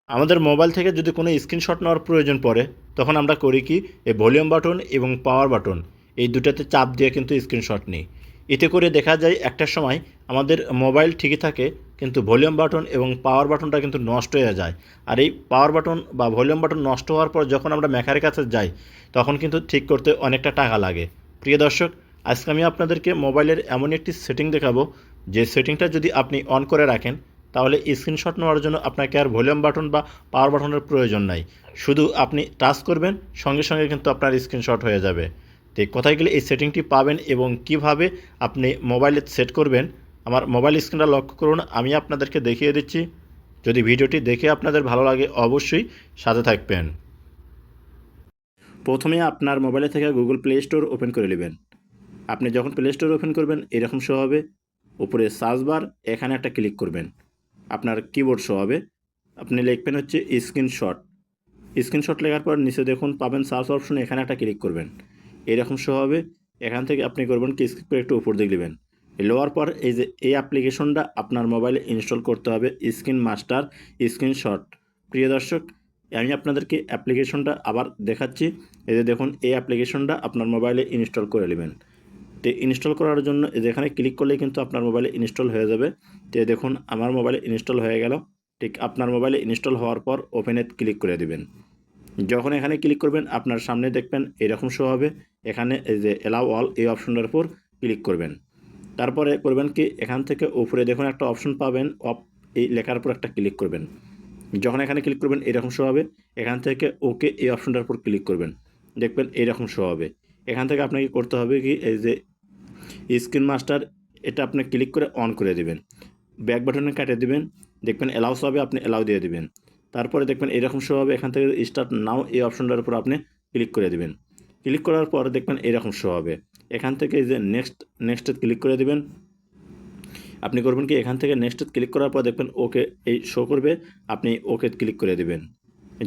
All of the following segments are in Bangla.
আমাদের মোবাইল থেকে যদি কোনো স্ক্রিনশট নেওয়ার প্রয়োজন পড়ে তখন আমরা করি কি এই ভলিউম বাটন এবং পাওয়ার বাটন এই দুটাতে চাপ দিয়ে কিন্তু স্ক্রিনশট নিই। এতে করে দেখা যায় একটা সময় আমাদের মোবাইল ঠিকই থাকে কিন্তু ভলিউম বাটন এবং পাওয়ার বাটনটা কিন্তু নষ্ট হয়ে যায়। আর এই পাওয়ার বাটন বা ভলিউম বাটন নষ্ট হওয়ার পর যখন আমরা মেকারের কাছে যাই তখন কিন্তু ঠিক করতে অনেকটা টাকা লাগে। প্রিয় দর্শক, আজকে আমি আপনাদেরকে মোবাইলের এমন একটি সেটিং দেখাবো যে সেটিংটা যদি আপনি অন করে রাখেন তাহলে স্ক্রিনশট নেওয়ার জন্য আপনাকে আর ভলিউম বাটন বা পাওয়ার বাটনের প্রয়োজন নাই। শুধু আপনি টাচ করবেন, সঙ্গে সঙ্গে কিন্তু আপনার স্ক্রিনশট হয়ে যাবে। তো কোথায় গেলে এই সেটিংটি পাবেন এবং কিভাবে আপনি মোবাইলে সেট করবেন আমার মোবাইল স্ক্রিনটা লক্ষ্য করুন, আমি আপনাদেরকে দেখিয়ে দিচ্ছি। যদি ভিডিওটি দেখে আপনাদের ভালো লাগে অবশ্যই সাথে থাকবেন। প্রথমে আপনার মোবাইলে থেকে গুগল প্লে স্টোর ওপেন করে নেবেন। আপনি যখন প্লে স্টোর ওপেন করবেন এরকম শো হবে, উপরে সার্চ বার এখানে একটা ক্লিক করবেন, আপনার কিবোর্ড শো হবে, আপনি লিখবেন হচ্ছে স্ক্রিনশট। স্ক্রিনশট লেখার পর নিচে দেখুন পাবেন সার্চ অপশন, এখানে একটা ক্লিক করবেন, এরকম শো হবে। এখান থেকে আপনি করবেন কি স্ক্রিপ করে একটু উপর দিকে নেবেন, লোয়ার পর এই যে এই অ্যাপ্লিকেশনটা আপনার মোবাইলে ইনস্টল করতে হবে, স্ক্রিন মাস্টার স্ক্রিনশট। প্রিয় দর্শক, আমি আপনাদেরকে অ্যাপ্লিকেশনটা আবার দেখাচ্ছি। এই যে দেখুন এই অ্যাপ্লিকেশনটা আপনার মোবাইলে ইনস্টল করে নেবেন। তো ইনস্টল করার জন্য যেখানে ক্লিক করলেই কিন্তু আপনার মোবাইলে ইনস্টল হয়ে যাবে। তো দেখুন আমার মোবাইলে ইনস্টল হয়ে গেল। ঠিক আপনার মোবাইলে ইনস্টল হওয়ার পর ওপেনে ক্লিক করে দেবেন। যখন এখানে ক্লিক করবেন আপনার সামনে দেখবেন এরকম শো হবে, এখানে এই যে অ্যালাউ অল এই অপশনটার উপর ক্লিক করবেন। তারপরে করবেন কি এখান থেকে উপরে দেখুন একটা অপশন পাবেন অফ, এই লেখার উপর একটা ক্লিক করবেন। যখন এখানে ক্লিক করবেন এরকম শো হবে, এখান থেকে ওকে এই অপশনটার উপর ক্লিক করবেন, দেখবেন এইরকম শো হবে। এখান থেকে আপনাকে করতে হবে কি এই যে স্ক্রিন মাস্টার এটা আপনি ক্লিক করে অন করে দেবেন, ব্যাক বাটনে কাটে দিবেন, দেখবেন অ্যালাউস হবে, আপনি অ্যালাউ দিয়ে দিবেন। তারপরে দেখবেন এরকম শো হবে, এখান থেকে স্টার্ট নাও এই অপশনটার উপর আপনি ক্লিক করে দিবেন। ক্লিক করার পর দেখবেন এরকম শো হবে, এখান থেকে এই যে নেক্সটে ক্লিক করে দিবেন। আপনি করবেন কি এখান থেকে নেক্সটে ক্লিক করার পর দেখবেন ওকে এই শো করবে, আপনি ওকে ক্লিক করে দিবেন।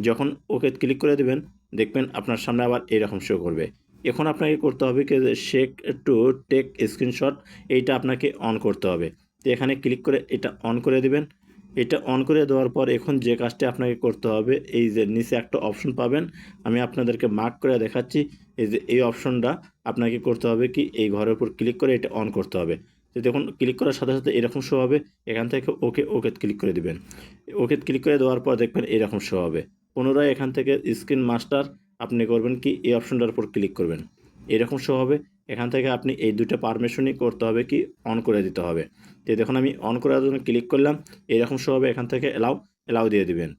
যখন ওকে ক্লিক করে দিবেন দেখবেন আপনার সামনে আবার এইরকম শো করবে। এখন আপনাকে করতে হবে কি যে শেক টু টেক স্ক্রিনশট, এইটা আপনাকে অন করতে হবে। তো এখানে ক্লিক করে এটা অন করে দিবেন। এটা অন করে দেওয়ার পর এখন যে কাজটি আপনাকে করতে হবে এই যে নিচে একটা অপশন পাবেন, আমি আপনাদেরকে মার্ক করে দেখাচ্ছি। এই যে এই অপশনটা আপনাকে করতে হবে কি এই ঘরের উপর ক্লিক করে এটা অন করতে হবে। তো দেখুন ক্লিক করার সাথে সাথে এরকম শো হবে, এখান থেকে ওকে ক্লিক করে দিবেন। ওকে ক্লিক করে দেওয়ার পর দেখবেন এরকম শো হবে। পুনরায় এখান থেকে স্ক্রিন মাস্টার আপনি করবেন কি এই অপশনটার উপর ক্লিক করবেন, এরকম শো হবে। এখান থেকে আপনি এই দুটো পারমিশনই করতে হবে কি অন করে দিতে হবে। তো দেখুন আমি অন করার জন্য ক্লিক করলাম, এরকম শো হবে। এখান থেকে অ্যালাউ দিয়ে দিবেন।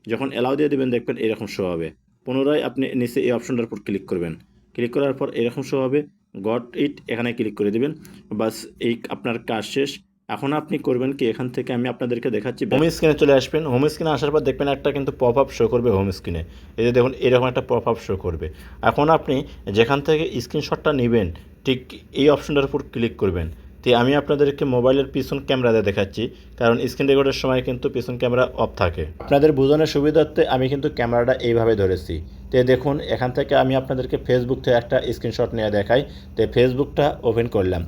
যখন অ্যালাউ দিয়ে দিবেন দেখবেন এরকম শো হবে। পুনরায় আপনি নিচে এই অপশনটার উপর ক্লিক করবেন, ক্লিক করার পর এরকম শো হবে, গট ইট এখানে ক্লিক করে দিবেন। বাস এই আপনার কাজ শেষ। এখন আপনি করবেন কি এখান থেকে আমি আপনাদেরকে দেখাচ্ছি, হোম স্ক্রিনে চলে আসবেন। হোম স্ক্রিনে আসার পর দেখবেন একটা কিন্তু পপ আপ শো করবে হোম স্ক্রিনে, এই যে দেখুন এরকম একটা পপ আপ শো করবে। এখন আপনি যেখান থেকে স্ক্রিনশটটা নেবেন ঠিক এই অপশনটার উপর ক্লিক করবেন। তো আমি আপনাদেরকে মোবাইলের পিছন ক্যামেরাতে দেখাচ্ছি, কারণ স্ক্রিন রেকর্ডের সময় কিন্তু পিছন ক্যামেরা অফ থাকে। আপনাদের বোঝানোর সুবিধার্থে আমি কিন্তু ক্যামেরাটা এইভাবে ধরেছি। তো দেখুন এখান থেকে আমি আপনাদেরকে ফেসবুক থেকে একটা স্ক্রিনশট নিয়ে দেখাই। তো ফেসবুকটা ওপেন করলাম,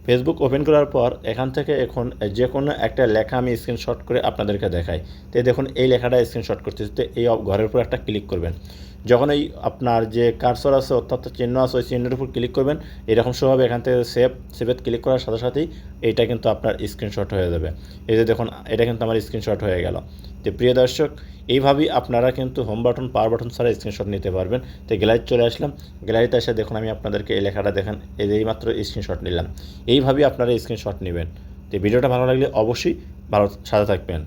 ফেসবুক ওপেন করার পর এখান থেকে এখন যে কোনো একটা লেখা আমি স্ক্রিনশট করে আপনাদেরকে দেখাই। তো দেখুন এই লেখাটা স্ক্রিনশট করতেছি, তো এই ঘরের উপর একটা ক্লিক করবেন। যখন এই আপনার যে কার্সর আছে অর্থাৎ চিহ্ন আছে ওই চিহ্নের উপর ক্লিক করবেন, এরকম শো হবে। এখান থেকে সেভে ক্লিক করার সাথে সাথেই এইটা কিন্তু আপনার স্ক্রিনশট হয়ে যাবে। এই যে দেখুন এটা কিন্তু আমার স্ক্রিনশট হয়ে গেল। তো প্রিয় দর্শক, এইভাবেই আপনারা কিন্তু হোম বাটন পাওয়ার বাটন ছাড়া স্ক্রিনশট নিতে পারবেন। তো গ্যালারিতে চলে আসলাম, গ্যালারিতে এসে দেখুন আমি আপনাদেরকে এই লেখাটা দেখেন, এই যে এইমাত্র স্ক্রিনশট নিলাম। এইভাবেই আপনারা স্ক্রিনশট নেবেন। তো ভিডিওটা ভালো লাগলে অবশ্যই সাথে থাকবেন।